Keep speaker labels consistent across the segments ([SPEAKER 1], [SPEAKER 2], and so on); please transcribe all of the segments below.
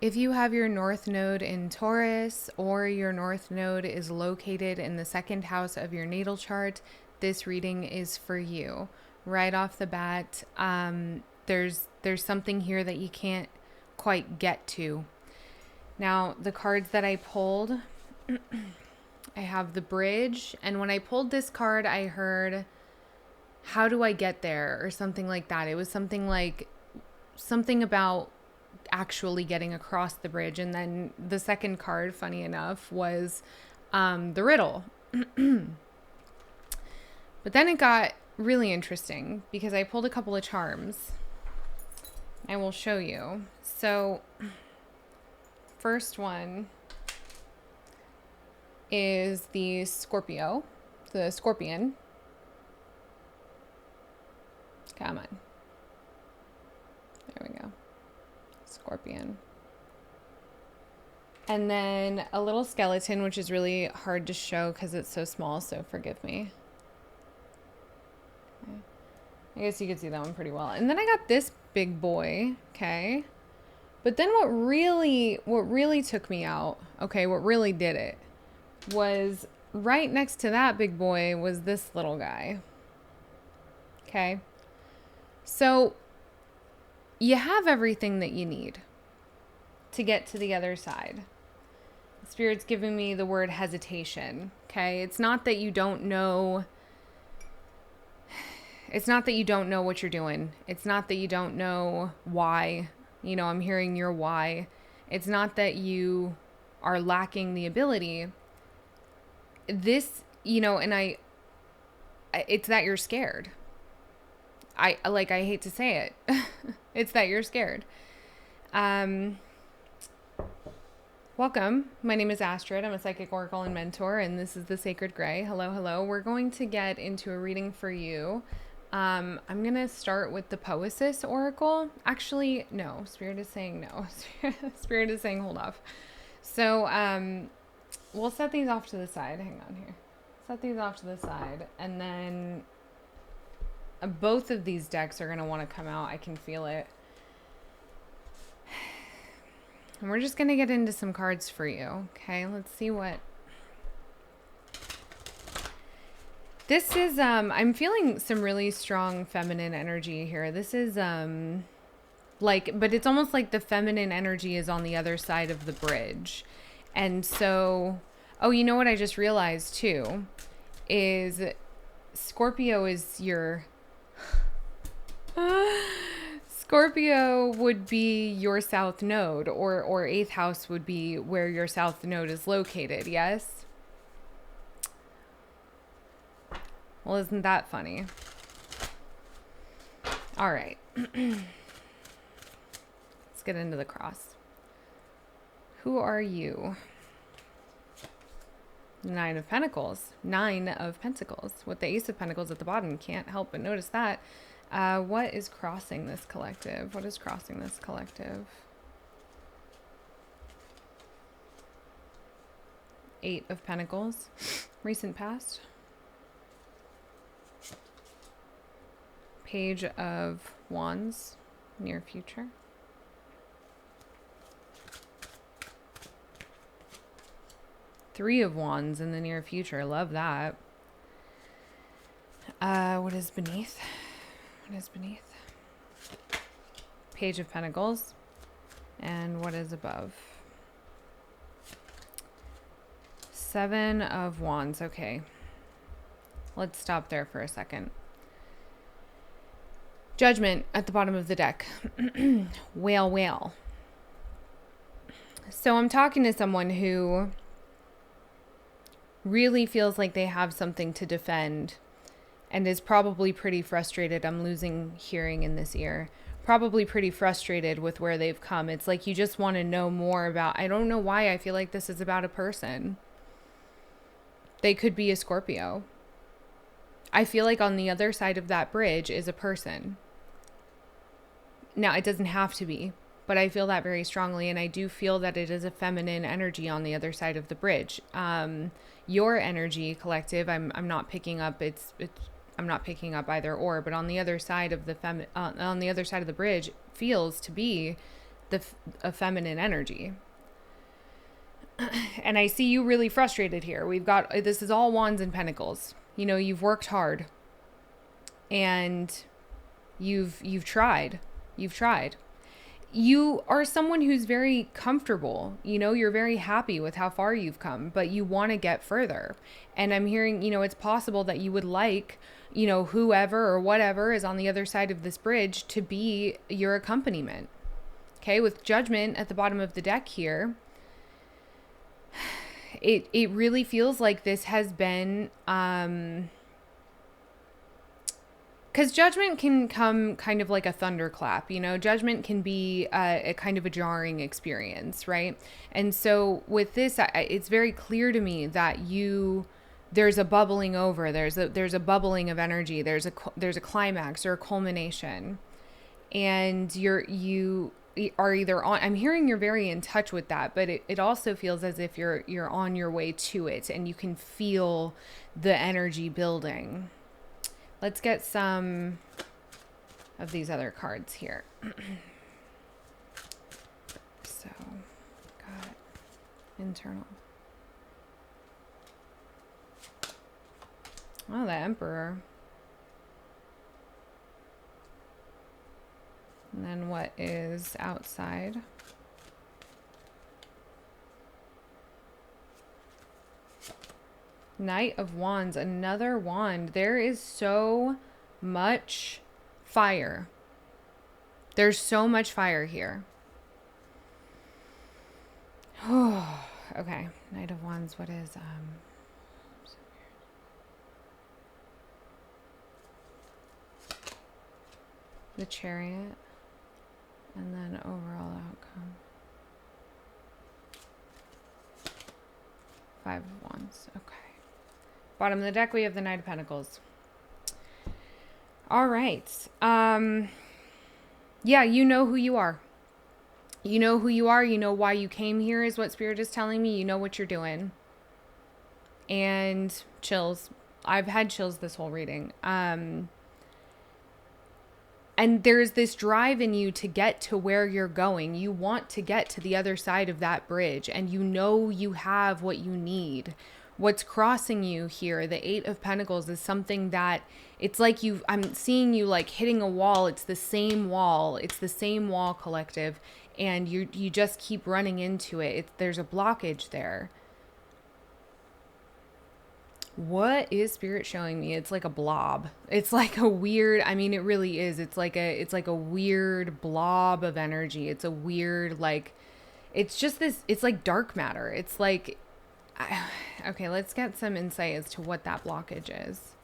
[SPEAKER 1] If you have your north node in Taurus or your north node is located in the second house of your natal chart, this reading is for you. Right off the bat, there's something here that you can't quite get to. Now, the cards that I pulled, I have the bridge, and when I pulled this card, I heard, how do I get there? Or something like that. It was something about actually getting across the bridge. And then the second card, funny enough, was the riddle. But then it got really interesting because I pulled a couple of charms. I will show you. So, first one is the Scorpio, the scorpion. Come on. There we go. Scorpion. And then a little skeleton, which is really hard to show because it's so small, so forgive me. Okay. I guess you could see that one pretty well. And then I got this big boy, okay? But then what really took me out, okay, what really did it, was right next to that big boy was this little guy. Okay? So you have everything that you need to get to the other side. Spirit's giving me the word hesitation, okay? It's not that you don't know. It's not that you don't know what you're doing. It's not that you don't know why. You know, I'm hearing your why. It's not that you are lacking the ability. This, you know, and it's that you're scared. I hate to say it. It's that you're scared. Welcome. My name is Astrid. I'm a psychic oracle and mentor, and this is the Sacred Gray. Hello, hello. We're going to get into a reading for you. I'm going to start with the Poesis Oracle. Actually, no. Spirit is saying no. Spirit is saying hold off. So, we'll set these off to the side. Hang on here. Set these off to the side, and then both of these decks are going to want to come out. I can feel it. And we're just going to get into some cards for you. Okay, let's see what. This is, I'm feeling some really strong feminine energy here. This is, but it's almost like the feminine energy is on the other side of the bridge. And so, oh, you know what I just realized too? Is Scorpio is your... Scorpio would be your south node, or eighth house would be where your south node is located, yes? Well, isn't that funny? All right. Let's get into the cross. Who are you? Nine of Pentacles. Nine of Pentacles. With the Ace of Pentacles at the bottom. Can't help but notice that. What is crossing this collective? What is crossing this collective? Eight of Pentacles. Recent past. Page of Wands. Near future. Three of Wands in the near future. Love that. What is beneath? What is beneath? Page of Pentacles. And what is above? Seven of Wands. Okay. Let's stop there for a second. Judgment at the bottom of the deck. Whale, whale. So I'm talking to someone who really feels like they have something to defend and is probably pretty frustrated. I'm losing hearing in this ear. Probably pretty frustrated with where they've come. It's like you just want to know more about, I don't know why I feel like this is about a person. They could be a Scorpio. I feel like on the other side of that bridge is a person. Now, it doesn't have to be, but I feel that very strongly, and I do feel that it is a feminine energy on the other side of the bridge. Your energy, collective, I'm not picking up. I'm not picking up either or, but on the other side of the on the other side of the bridge feels to be a feminine energy. And I see you really frustrated here. This is all Wands and Pentacles. You know, you've worked hard and you've tried. You've tried. You are someone who's very comfortable. You know, you're very happy with how far you've come, but you want to get further. And I'm hearing, you know, it's possible that you would like, you know, whoever or whatever is on the other side of this bridge to be your accompaniment. Okay, with Judgment at the bottom of the deck here, it really feels like this has been, because Judgment can come kind of like a thunderclap, you know, Judgment can be a kind of a jarring experience, right? And so with this, it's very clear to me that there's a bubbling over, there's a bubbling of energy, there's a climax or a culmination, and you are either on, I'm hearing you're very in touch with that, but it also feels as if you're on your way to it and you can feel the energy building. Let's get some of these other cards here. So, got internal. Oh, the Emperor. And then what is outside? Knight of Wands, another wand. There is so much fire. There's so much fire here. Oh, okay. Knight of Wands, what is the Chariot, and then overall outcome. 5 of Wands. Okay. Bottom of the deck, we have the Knight of Pentacles. All right. Yeah, you know who you are. You know who you are. You know why you came here is what Spirit is telling me. You know what you're doing. And chills. I've had chills this whole reading. And there's this drive in you to get to where you're going. You want to get to the other side of that bridge, and you know you have what you need. What's crossing you here, the 8 of Pentacles, is something that it's like I'm seeing you like hitting a wall. It's the same wall. It's the same wall, collective. And you just keep running into it. There's a blockage there. What is Spirit showing me? It's like a blob. It's like a weird, I mean, it really is. It's like a weird blob of energy. It's a weird, like, it's just this, it's like dark matter. It's like, okay, let's get some insight as to what that blockage is.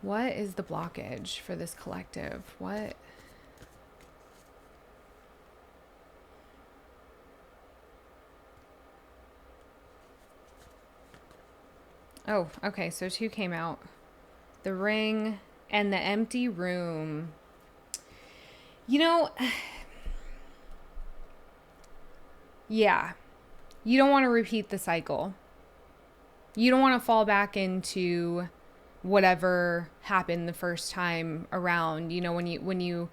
[SPEAKER 1] What is the blockage for this collective? What? Oh, okay, so 2 came out. The Ring and the empty room. You know, yeah. You don't want to repeat the cycle. You don't want to fall back into whatever happened the first time around. You know, when you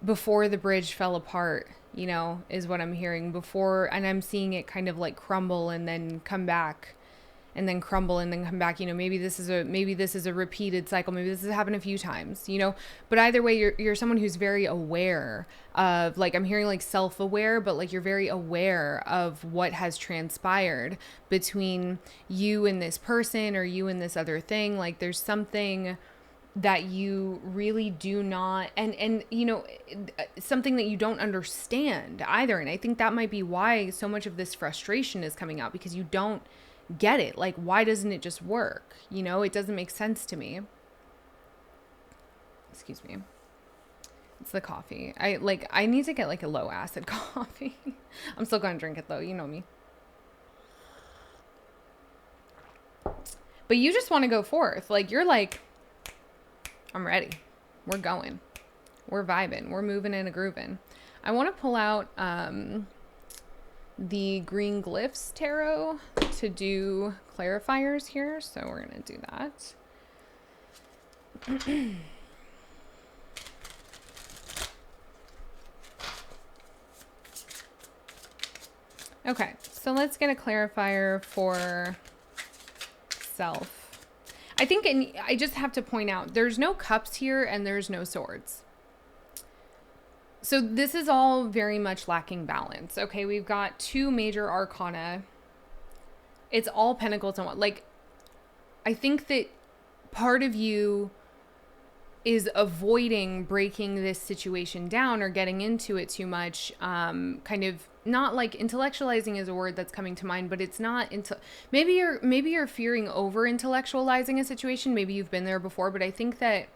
[SPEAKER 1] before the bridge fell apart, you know, is what I'm hearing before, and I'm seeing it kind of like crumble and then come back, and then crumble and then come back. You know, maybe this is a repeated cycle. Maybe this has happened a few times, you know, but either way, you're someone who's very aware of, like, I'm hearing like self-aware, but like you're very aware of what has transpired between you and this person or you and this other thing. Like there's something that you really do not, and you know, something that you don't understand either. And I think that might be why so much of this frustration is coming out, because you don't get it. Like, why doesn't it just work? You know, it doesn't make sense to me. Excuse me. It's the coffee. I need to get like a low acid coffee. I'm still going to drink it though. You know me. But you just want to go forth. Like, you're like, I'm ready. We're going. We're vibing. We're moving and grooving. I want to pull out, the Green Glyphs Tarot to do clarifiers here. So we're going to do that. Okay, so let's get a clarifier for self. I think, and I just have to point out, there's no cups here and there's no swords. So this is all very much lacking balance. Okay, we've got two major arcana. It's all pentacles and what, like, I think that part of you is avoiding breaking this situation down or getting into it too much. Kind of not like intellectualizing is a word that's coming to mind, but it's not maybe you're fearing over intellectualizing a situation. Maybe you've been there before, but I think that,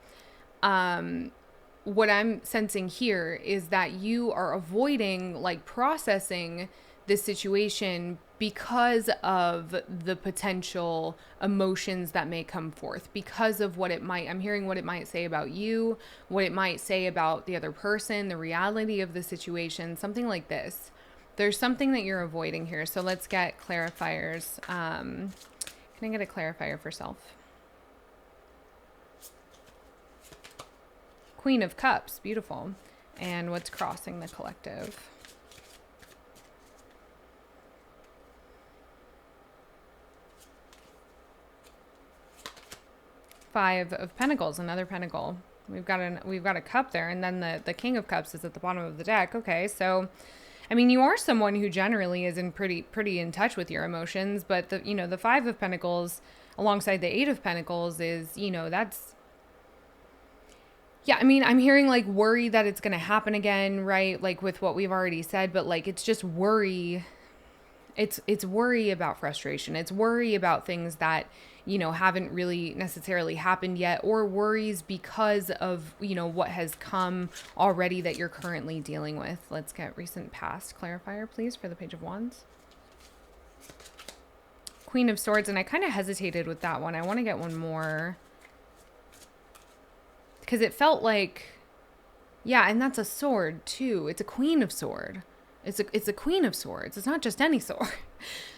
[SPEAKER 1] what I'm sensing here is that you are avoiding like processing this situation because of the potential emotions that may come forth, because of I'm hearing what it might say about you, what it might say about the other person, the reality of the situation, something like this. There's something that you're avoiding here. So let's get clarifiers. Can I get a clarifier for self? Queen of Cups, beautiful. And what's crossing the collective? Five of Pentacles, another pentacle. We've got a cup there, and then the King of Cups is at the bottom of the deck. Okay, so I mean, you are someone who generally is pretty in touch with your emotions, but the Five of Pentacles alongside the Eight of Pentacles is, that's, yeah, I mean, I'm hearing like worry that it's going to happen again, right? Like with what we've already said, but like, it's just worry. It's worry about frustration. It's worry about things that, haven't really necessarily happened yet, or worries because of, what has come already that you're currently dealing with. Let's get recent past clarifier, please, for the Page of Wands. Queen of Swords, and I kind of hesitated with that one. I want to get one more, because it felt like, yeah, and that's a sword too. It's a Queen of Sword. It's a Queen of Swords. It's not just any sword.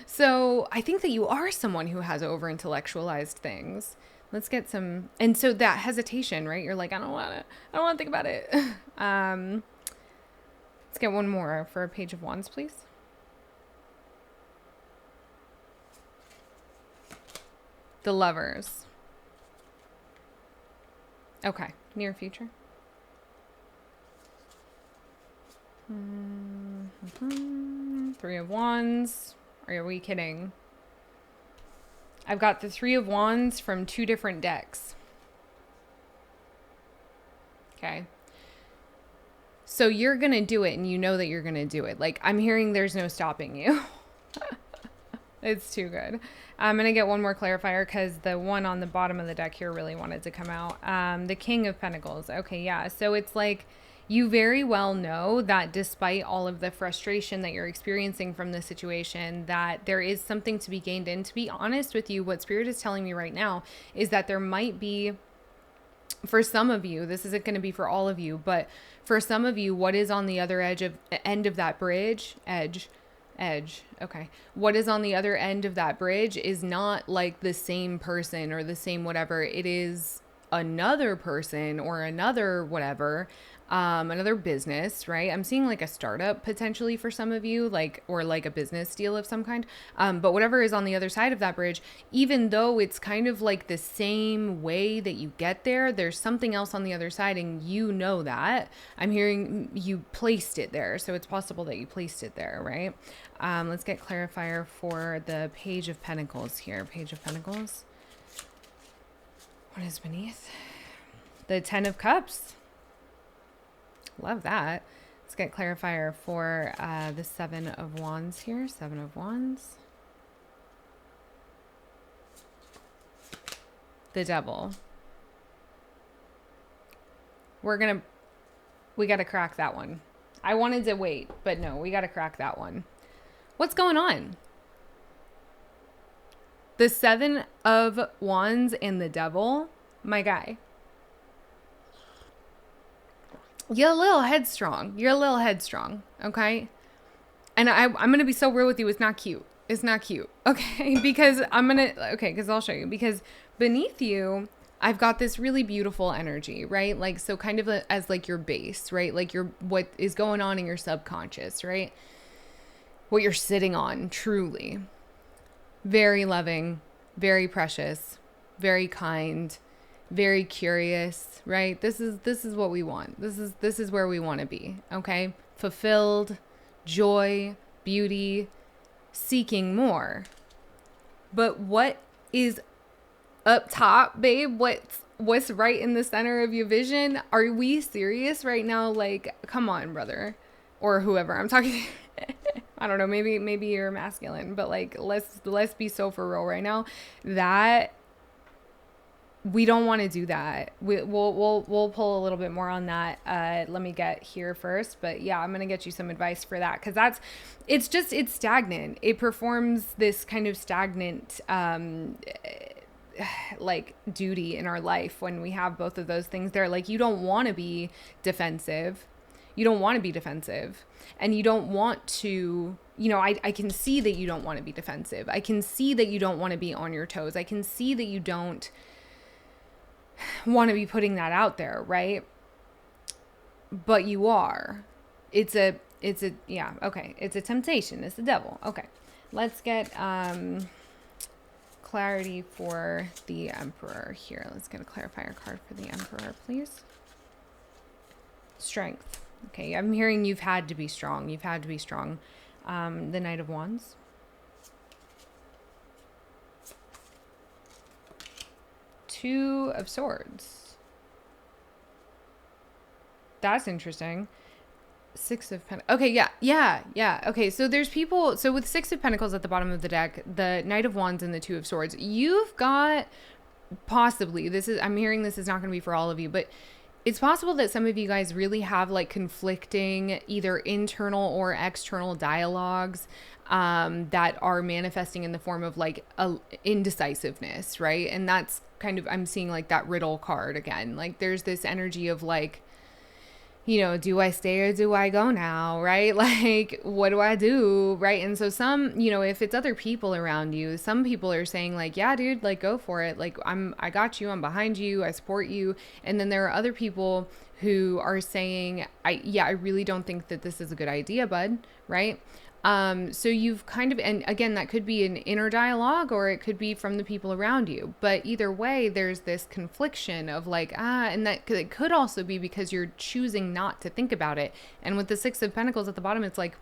[SPEAKER 1] So I think that you are someone who has over intellectualized things. Let's get some, and so that hesitation, right? You're like, I don't want to think about it. Let's get one more for a Page of Wands, please. The Lovers. Okay, near future. Three of Wands. Are we kidding? I've got the Three of Wands from two different decks. Okay. So you're going to do it, and you know that you're going to do it. Like, I'm hearing there's no stopping you. It's too good. I'm going to get one more clarifier because the one on the bottom of the deck here really wanted to come out. The King of Pentacles. Okay, yeah. So it's like you very well know that despite all of the frustration that you're experiencing from this situation, that there is something to be gained. And to be honest with you, what Spirit is telling me right now is that there might be, for some of you, this isn't going to be for all of you, but for some of you, what is on the other end of that bridge, edge. Okay. What is on the other end of that bridge is not like the same person or the same whatever. It is another person or another whatever, another business, right? I'm seeing like a startup potentially for some of you, like, or like a business deal of some kind. But whatever is on the other side of that bridge, even though it's kind of like the same way that you get there, there's something else on the other side, and you know that. I'm hearing you placed it there. So it's possible that you placed it there, right? Let's get clarifier for the Page of Pentacles here. Page of Pentacles. What is beneath? The Ten of Cups. Love that. Let's get clarifier for the Seven of Wands here. Seven of Wands. The Devil. We got to crack that one. I wanted to wait, but no, we got to crack that one. What's going on? The Seven of Wands and the Devil, my guy. You're a little headstrong. Okay? And I'm going to be so real with you. It's not cute. Okay? Because I'll show you. Because beneath you, I've got this really beautiful energy, right? Like, so kind of as like your base, right? Like what is going on in your subconscious, right? what you're sitting on, truly. Very loving, very precious, very kind, very curious, right? This is what we want. This is where we want to be, okay? Fulfilled, joy, beauty, seeking more. But what is up top, babe? What's right in the center of your vision? Are we serious right now? Like, come on, brother, or whoever I'm talking to. I don't know, maybe you're masculine, but like, let's be so for real right now that we don't want to do that. We'll pull a little bit more on that. Let me get here first, but yeah, I'm gonna get you some advice for that, because it's stagnant. It performs this kind of stagnant like duty in our life when we have both of those things there. Like, you don't want to be defensive. You don't want to be defensive, and you don't want to, I can see that you don't want to be defensive. I can see that you don't want to be on your toes. I can see that you don't want to be putting that out there, right? But you are. It's a yeah, okay. It's a temptation. It's the devil. Okay. Let's get clarity for the Emperor here. Let's get a clarifier card for the Emperor, please. Strength. Okay, I'm hearing you've had to be strong. You've had to be strong. The Knight of Wands. Two of Swords. That's interesting. Six of Pentacles. Okay, yeah. Okay, so there's people. So with Six of Pentacles at the bottom of the deck, the Knight of Wands and the Two of Swords, you've got possibly, I'm hearing this is not going to be for all of you, but it's possible that some of you guys really have like conflicting either internal or external dialogues that are manifesting in the form of like indecisiveness, right? And that's kind of, I'm seeing like that riddle card again. Like, there's this energy of like, do I stay or do I go now, right? Like, what do I do, right? And so some, if it's other people around you, some people are saying like, yeah, dude, like, go for it. Like, I got you, I'm behind you, I support you. And then there are other people who are saying, I really don't think that this is a good idea, bud, right? So you've kind of, and again, that could be an inner dialogue or it could be from the people around you, but either way, there's this confliction of like, and that it could also be because you're choosing not to think about it. And with the Six of Pentacles at the bottom, it's like,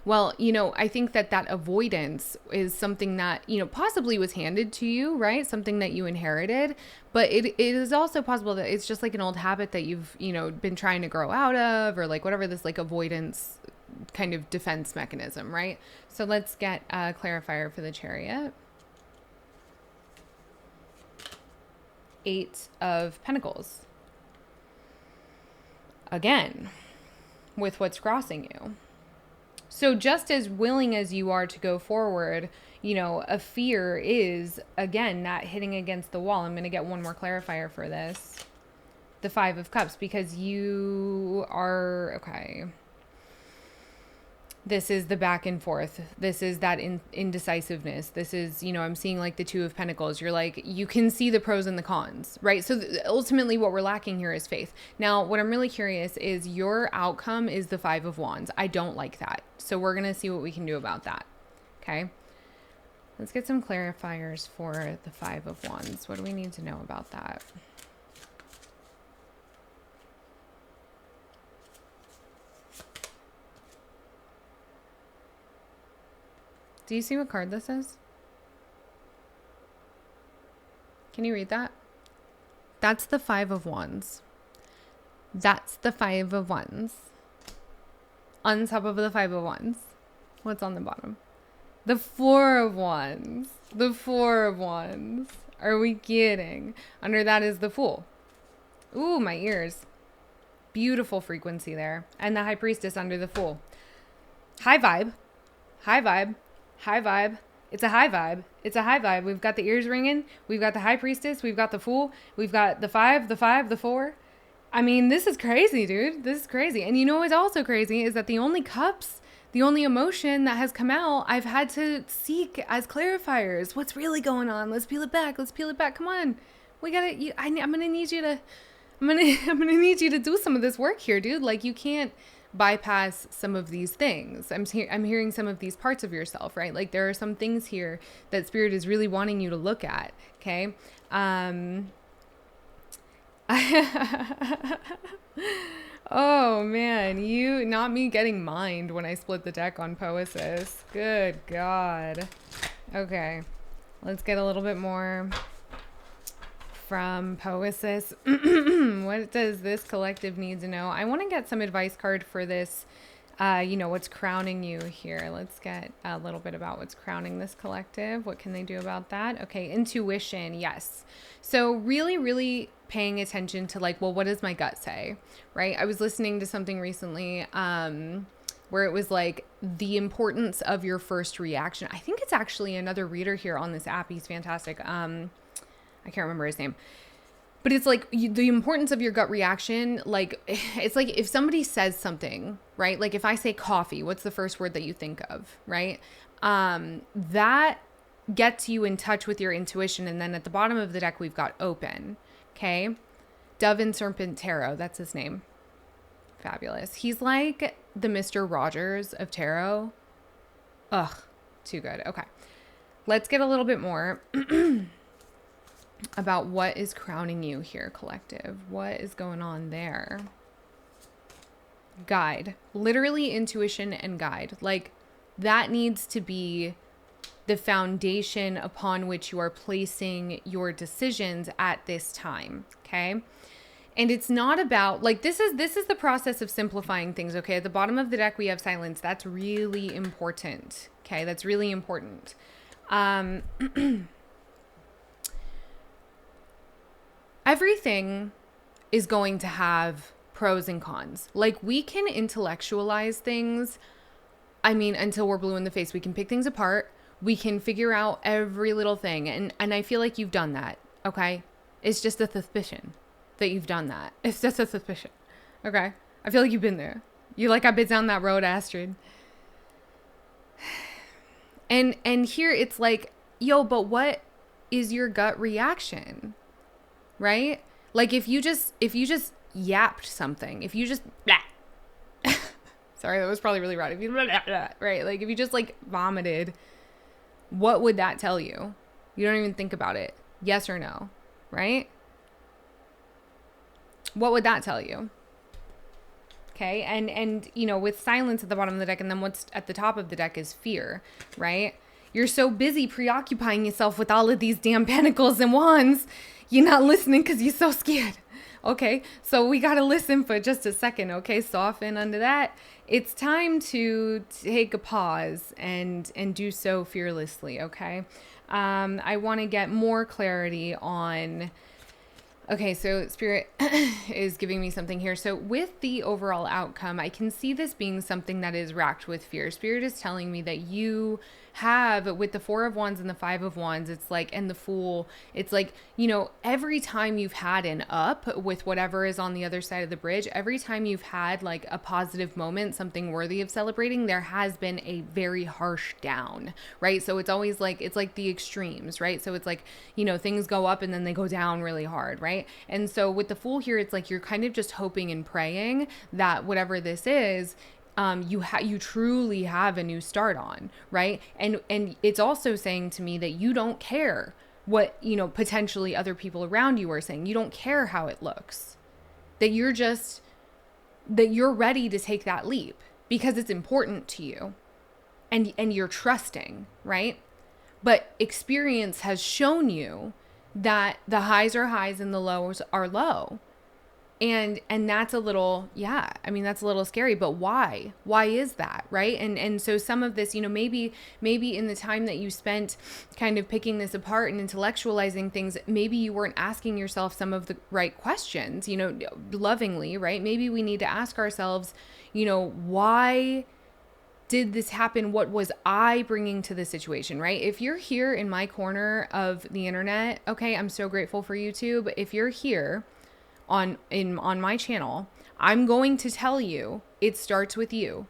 [SPEAKER 1] well, I think that avoidance is something that, possibly was handed to you, right? Something that you inherited, but it is also possible that it's just like an old habit that you've, been trying to grow out of, or like whatever, this like avoidance kind of defense mechanism, right? So let's get a clarifier for the Chariot. Eight of Pentacles. Again, with what's crossing you. So just as willing as you are to go forward, a fear is, again, not hitting against the wall. I'm going to get one more clarifier for this. The Five of Cups, because you are, okay. This is the back and forth. This is that indecisiveness. This is, I'm seeing like the Two of Pentacles. You're like, you can see the pros and the cons, right? So ultimately what we're lacking here is faith. Now, what I'm really curious is your outcome is the Five of Wands. I don't like that. So we're going to see what we can do about that. Okay. Let's get some clarifiers for the Five of Wands. What do we need to know about that? Do you see what card this is? Can you read that? That's the Five of Wands. That's the Five of Wands. On top of the Five of Wands, what's on the bottom? The Four of Wands. The Four of Wands. Are we kidding? Under that is the Fool. Ooh, my ears. Beautiful frequency there. And the High Priestess under the Fool. High vibe. High vibe. High vibe. It's a high vibe. It's a high vibe. We've got the ears ringing. We've got the High Priestess. We've got the Fool. We've got the five, the four. I mean, this is crazy, dude. This is crazy. And what's also crazy is that the only cups, the only emotion that has come out, I've had to seek as clarifiers. What's really going on? Let's peel it back. Let's peel it back. Come on. We gotta, I'm gonna need you to do some of this work here, dude. Like, you can't, bypass some of these things. I'm hearing some of these parts of yourself, right? Like there are some things here that Spirit is really wanting you to look at. Okay. Oh man, not me getting mined when I split the deck on Poesis. Good God. Okay, let's get a little bit more from Poesis. What does this collective need to know? I want to get some advice card for this. What's crowning you here. Let's get a little bit about what's crowning this collective. What can they do about that? Okay, intuition. Yes. So really, really paying attention to like, well, what does my gut say, right? I was listening to something recently where it was like the importance of your first reaction. I think it's actually another reader here on this app. He's fantastic. I can't remember his name. But it's like the importance of your gut reaction. Like, it's like if somebody says something, right? Like if I say coffee, what's the first word that you think of, right? That gets you in touch with your intuition. And then at the bottom of the deck, we've got open. Okay. Dove and Serpent Tarot. That's his name. Fabulous. He's like the Mr. Rogers of tarot. Ugh, too good. Okay. Let's get a little bit more about what is crowning you here, collective. What is going on there? Guide. Literally intuition and guide. Like that needs to be the foundation upon which you are placing your decisions at this time. Okay. And it's not about like, this is the process of simplifying things. Okay. At the bottom of the deck, we have silence. That's really important. Okay. That's really important. Everything is going to have pros and cons. Like we can intellectualize things. I mean, until we're blue in the face, we can pick things apart. We can figure out every little thing. And I feel like you've done that. Okay. It's just a suspicion that you've done that. It's just a suspicion. Okay. I feel like you've been there. You're like, I've been down that road, Astrid. And here it's like, yo, but what is your gut reaction? Right? Like if you just yapped something, if you just, blah. Sorry, that was probably really right. If you, blah, blah, blah, right? Like if you just like vomited, what would that tell you? You don't even think about it. Yes or no, right? What would that tell you? Okay. And with silence at the bottom of the deck and then what's at the top of the deck is fear, right? You're so busy preoccupying yourself with all of these damn pentacles and wands. You're not listening because you're so scared. Okay. So we got to listen for just a second. Okay. Soften under that. It's time to take a pause and do so fearlessly. Okay. I want to get more clarity on, okay, so Spirit is giving me something here. So with the overall outcome, I can see this being something that is racked with fear. Spirit is telling me that you have, with the Four of Wands and the Five of Wands, it's like, and the Fool, it's like, every time you've had an up with whatever is on the other side of the bridge, every time you've had like a positive moment, something worthy of celebrating, there has been a very harsh down, right? So it's always like, it's like the extremes, right? So it's like, things go up and then they go down really hard, right? And so with the Fool here, it's like you're kind of just hoping and praying that whatever this is, you truly have a new start on, right? And it's also saying to me that you don't care what, potentially other people around you are saying. You don't care how it looks. That you're ready to take that leap because it's important to you and you're trusting, right? But experience has shown you that the highs are highs and the lows are low. And that's a little, that's a little scary, but why? Why is that? Right. And so some of this, maybe in the time that you spent kind of picking this apart and intellectualizing things, maybe you weren't asking yourself some of the right questions, lovingly, right? Maybe we need to ask ourselves, why did this happen? What was I bringing to the situation, right? If you're here in my corner of the internet, okay, I'm so grateful for YouTube. If you're here on my channel, I'm going to tell you it starts with you.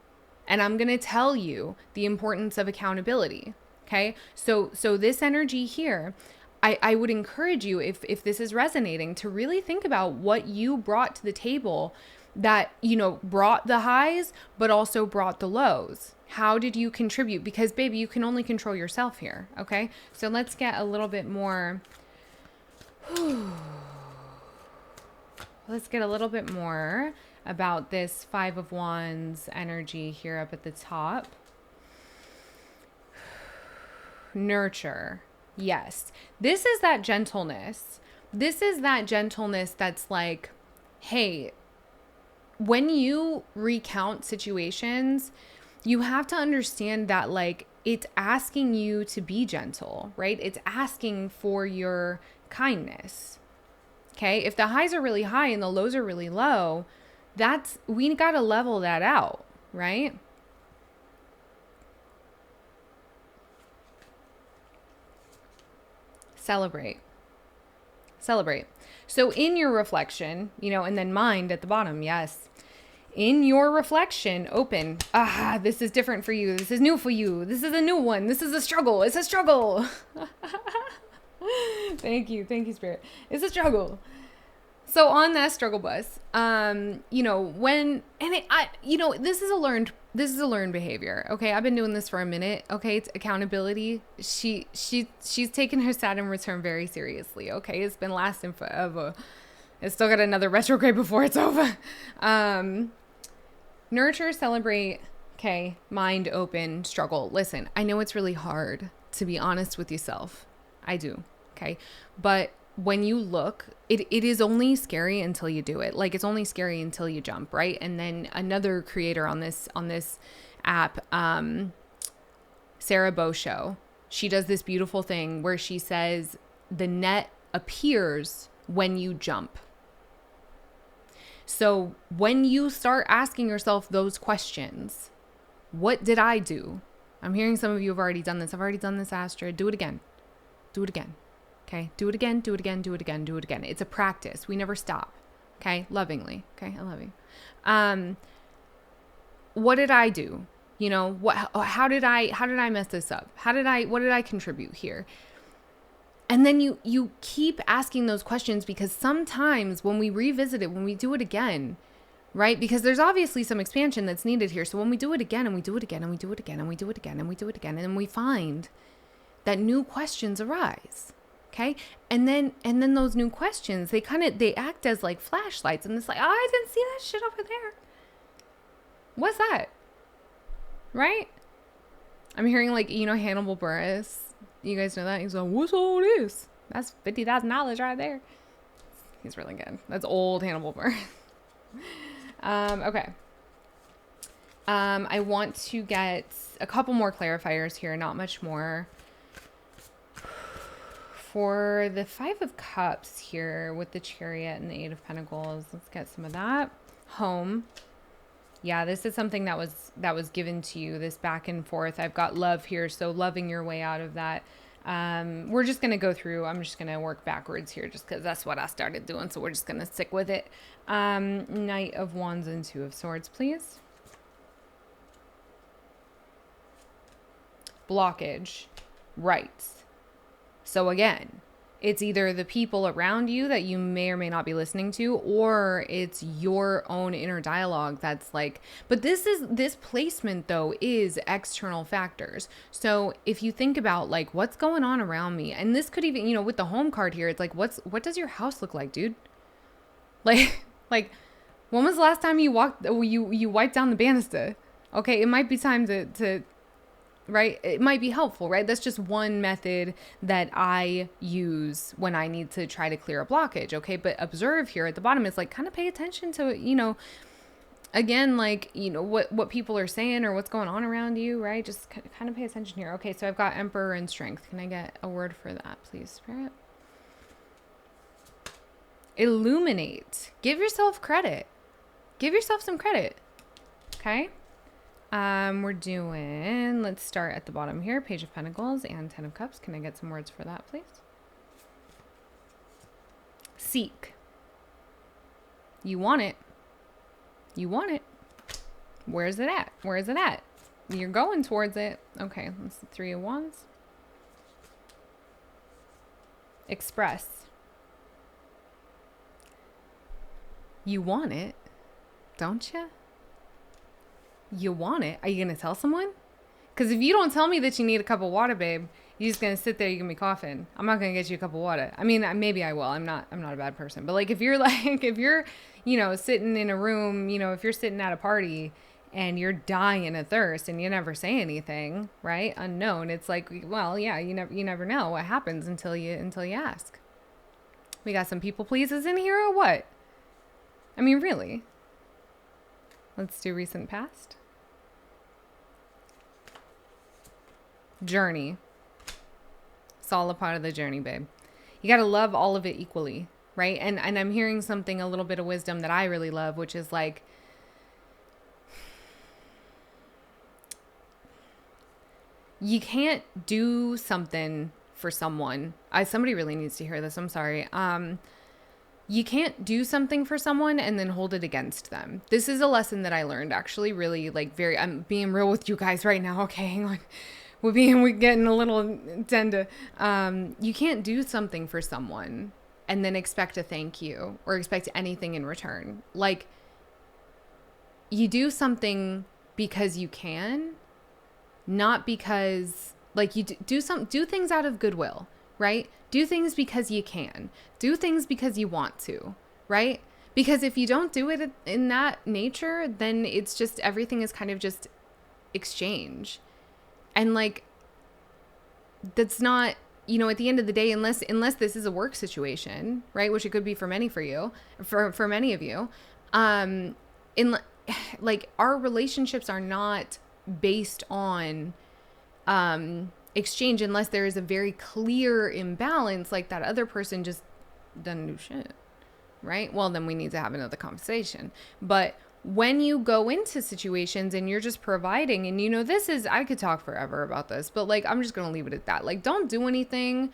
[SPEAKER 1] And I'm going to tell you the importance of accountability. Okay. So this energy here, I would encourage you, if this is resonating, to really think about what you brought to the table that, you know, brought the highs, but also brought the lows. How did you contribute? Because baby, you can only control yourself here. Okay. So let's get a little bit more. Let's get a little bit more about this Five of Wands energy here up at the top. Nurture. Yes. This is that gentleness. This is that gentleness that's like, hey, when you recount situations, you have to understand that like it's asking you to be gentle, right? It's asking for your kindness. Okay? If the highs are really high and the lows are really low, we got to level that out, right? Celebrate. So in your reflection, you know, and then mind at the bottom, yes. In your reflection, open. This is different for you. This is new for you. This is a new one. This is a struggle. It's a struggle. Thank you, Spirit. It's a struggle. So on that struggle bus, you know, this is a learned behavior. Okay. I've been doing this for a minute. Okay. It's accountability. She's taken her Saturn return very seriously. Okay. It's been lasting forever. It's still got another retrograde before it's over. Nurture, celebrate. Okay. Mind open, struggle. Listen, I know it's really hard to be honest with yourself. I do. Okay. But when you look, it is only scary until you do it. Like it's only scary until you jump, right? And then another creator on this app, Sarah Boshow, she does this beautiful thing where she says the net appears when you jump. So when you start asking yourself those questions, what did I do? I'm hearing some of you have already done this. I've already done this, Astrid. Do it again. Do it again. Okay. Do it again. Do it again. Do it again. Do it again. It's a practice. We never stop. Okay. Lovingly. Okay. I love you. What did I do? You know, how did I mess this up? What did I contribute here? And then you keep asking those questions, because sometimes when we revisit it, when we do it again, right? Because there's obviously some expansion that's needed here. So when we do it again and we do it again and we do it again and we do it again and we do it again, and then we find that new questions arise. Okay. And then those new questions, they act as like flashlights, and it's like, oh, I didn't see that shit over there. What's that? Right? I'm hearing like, you know, Hannibal Buress. You guys know that? He's like, what's all this? That's $50,000 right there. He's really good. That's old Hannibal Buress. Okay. I want to get a couple more clarifiers here, not much more. For the Five of Cups here with the Chariot and the Eight of Pentacles, let's get some of that. Home. Yeah, this is something that was given to you, this back and forth. I've got love here, so loving your way out of that. We're just going to go through. I'm just going to work backwards here just because that's what I started doing, so we're just going to stick with it. Knight of Wands and Two of Swords, please. Blockage. Right. So again, it's either the people around you that you may or may not be listening to, or it's your own inner dialogue that's like, but this placement though is external factors. So if you think about like what's going on around me, and this could even, you know, with the home card here, it's like, what does your house look like, dude? Like when was the last time you wiped down the banister? Okay. It might be time to right? It might be helpful, right? That's just one method that I use when I need to try to clear a blockage, okay? But observe here at the bottom, it's like kind of pay attention to, you know, again, like, you know, what people are saying or what's going on around you, right? Just kind of pay attention here. Okay, so I've got Emperor and Strength. Can I get a word for that, please, Spirit? Illuminate. Give yourself credit. Give yourself some credit, okay? Let's start at the bottom here. Page of Pentacles and Ten of Cups. Can I get some words for that, please? Seek. You want it. You want it. Where's it at? Where is it at? You're going towards it. Okay, that's the Three of Wands. Express. You want it. Don't you? You want it. Are you going to tell someone? Because if you don't tell me that you need a cup of water, babe, you're just going to sit there, you're going to be coughing. I'm not going to get you a cup of water. I mean, maybe I will. I'm not a bad person. But like, if you're sitting in a room, if you're sitting at a party and you're dying of thirst and you never say anything, right? Unknown. It's like, well, yeah, you never know what happens until you ask. We got some people pleasers in here or what? I mean, really? Let's do recent past. Journey. It's all a part of the journey, babe. You got to love all of it equally, right? And I'm hearing something, a little bit of wisdom that I really love, which is like, you can't do something for someone. Somebody really needs to hear this. I'm sorry. You can't do something for someone and then hold it against them. This is a lesson that I learned, actually, really, like, I'm being real with you guys right now. Okay, hang on. We're getting a little tender. You can't do something for someone and then expect a thank you or expect anything in return. Like, you do something because you can, not because, like, you do things out of goodwill, right? Do things because you can. Do things because you want to, right? Because if you don't do it in that nature, then it's just, everything is kind of just exchange. And like, that's not, at the end of the day, unless this is a work situation, right? Which it could be for many of you, like, our relationships are not based on, exchange unless there is a very clear imbalance, like that other person just doesn't do shit, right? Well, then we need to have another conversation. But when you go into situations and you're just providing, and this is, I could talk forever about this, but like, I'm just going to leave it at that. Like, don't do anything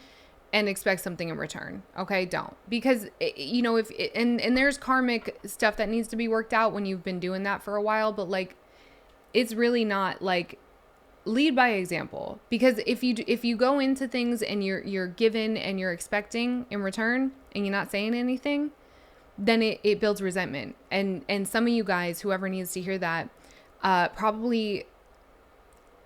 [SPEAKER 1] and expect something in return. Okay. Don't, because and there's karmic stuff that needs to be worked out when you've been doing that for a while, but like, it's really not, like, lead by example. Because if you go into things and you're given and you're expecting in return and you're not saying anything, then it builds resentment. And some of you guys, whoever needs to hear that, probably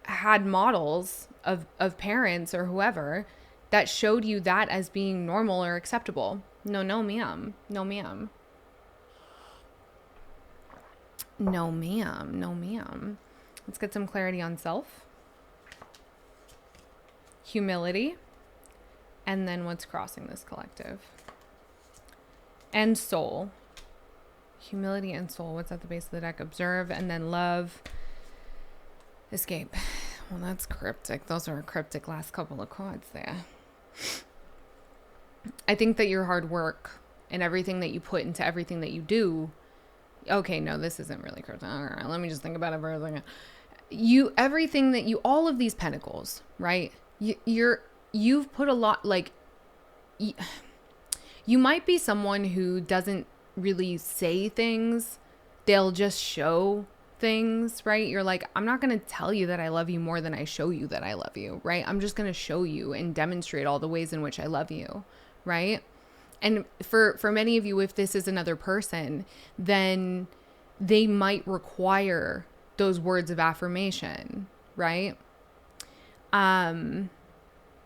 [SPEAKER 1] had models of parents or whoever that showed you that as being normal or acceptable. No, ma'am. No, ma'am. No, ma'am. No, ma'am. Let's get some clarity on self, humility, and then what's crossing this collective. And soul. Humility and soul. What's at the base of the deck? Observe, and then love, escape. Well, that's cryptic. Those are a cryptic last couple of cards there. I think that your hard work and everything that you put into everything that you do. Okay, no, this isn't really cryptic. All right, let me just think about it for a second. All of these pentacles, right? You've put a lot, like, you might be someone who doesn't really say things. They'll just show things, right? You're like, I'm not going to tell you that I love you more than I show you that I love you, right? I'm just going to show you and demonstrate all the ways in which I love you, right? And for many of you, if this is another person, then they might require those words of affirmation, right?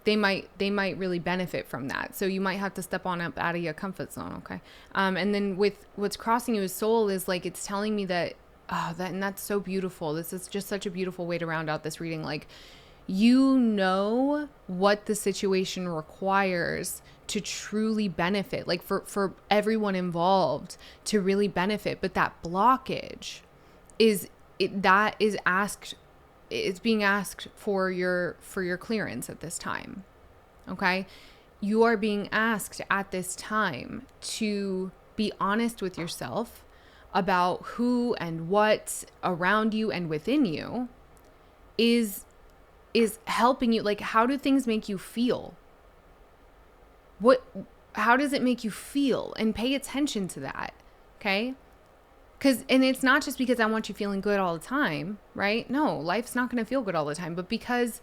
[SPEAKER 1] They might really benefit from that. So you might have to step on up out of your comfort zone. Okay. And then with what's crossing you as soul is like, it's telling me that, and that's so beautiful. This is just such a beautiful way to round out this reading. Like, what the situation requires to truly benefit, like for everyone involved to really benefit. But that blockage is being asked for your clearance at this time. Okay. You are being asked at this time to be honest with yourself about who and what around you and within you is helping you. Like, how do things make you feel? How does it make you feel? And pay attention to that. Okay. And it's not just because I want you feeling good all the time, right? No, life's not going to feel good all the time, but because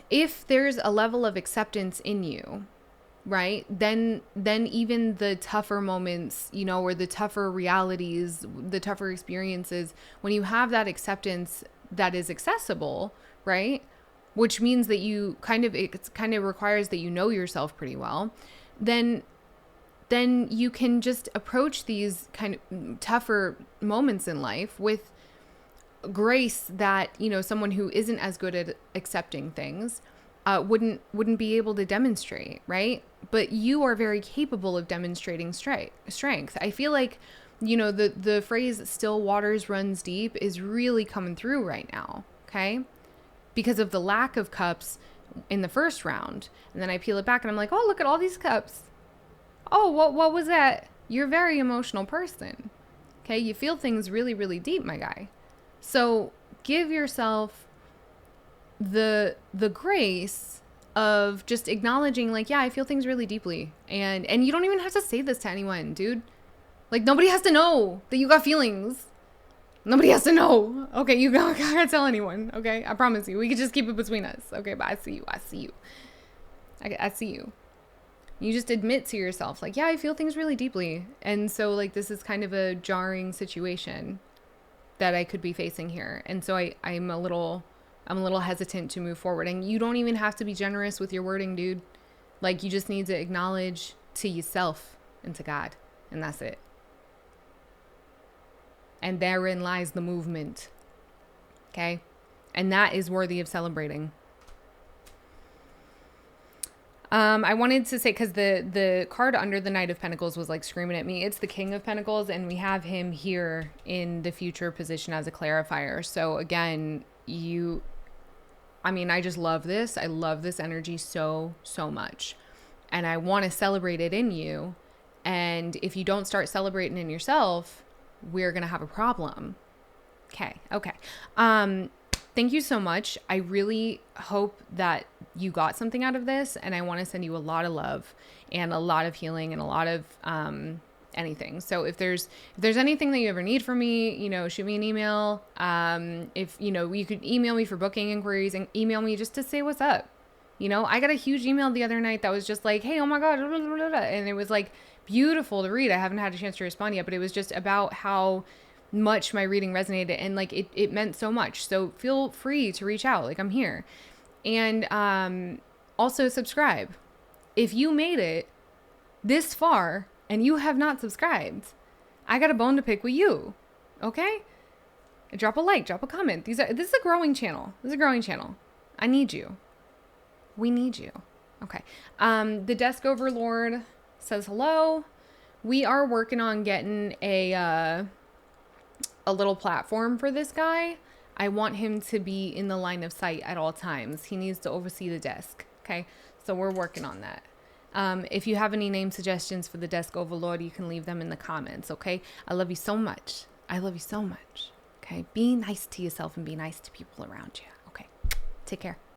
[SPEAKER 1] if there's a level of acceptance in you right? Then even the tougher moments, you know, or the tougher realities, the tougher experiences, when you have that acceptance that is accessible, right? Which means that you it kind of requires that you know yourself pretty well, then you can just approach these kind of tougher moments in life with grace that, you know, someone who isn't as good at accepting things wouldn't be able to demonstrate, right? But you are very capable of demonstrating strength. I feel like, you know, the phrase "still waters runs deep" is really coming through right now, okay? Because of the lack of cups in the first round. And then I peel it back and I'm like, oh, look at all these cups. Oh, what was that? You're a very emotional person. Okay, you feel things really, really deep, my guy. So give yourself the grace of just acknowledging, like, yeah, I feel things really deeply. And you don't even have to say this to anyone, dude. Like, nobody has to know that you got feelings. Nobody has to know. Okay, you gotta tell anyone. Okay, I promise you. We can just keep it between us. Okay, but I see you. I see you. You just admit to yourself, like, yeah, I feel things really deeply. And so, like, this is kind of a jarring situation that I could be facing here. And so I'm a little hesitant to move forward. And you don't even have to be generous with your wording, dude. Like, you just need to acknowledge to yourself and to God. And that's it. And therein lies the movement. Okay? And that is worthy of celebrating. I wanted to say, because the card under the Knight of Pentacles was like screaming at me. It's the King of Pentacles, and we have him here in the future position as a clarifier. So again, I just love this. I love this energy so, so much. And I want to celebrate it in you. And if you don't start celebrating in yourself, we're going to have a problem. Okay. Thank you so much. I really hope that you got something out of this, and I want to send you a lot of love and a lot of healing and a lot of anything. So if there's anything that you ever need from me, you know, shoot me an email. If you know, you could email me for booking inquiries and email me just to say what's up. You know, I got a huge email the other night that was just like, hey, oh my God, and it was like beautiful to read. I haven't had a chance to respond yet, but it was just about how much my reading resonated, and like it meant so much. So feel free to reach out. Like, I'm here. And also subscribe. If you made it this far and you have not subscribed, I got a bone to pick with you. Okay? Drop a like, drop a comment. This is a growing channel. I need you. We need you. Okay. The Desk Overlord says hello. We are working on getting a little platform for this guy. I want him to be in the line of sight at all times. He needs to oversee the desk. Okay. So we're working on that. If you have any name suggestions for the Desk Overlord, you can leave them in the comments. Okay. I love you so much. Okay. Be nice to yourself and be nice to people around you. Okay. Take care.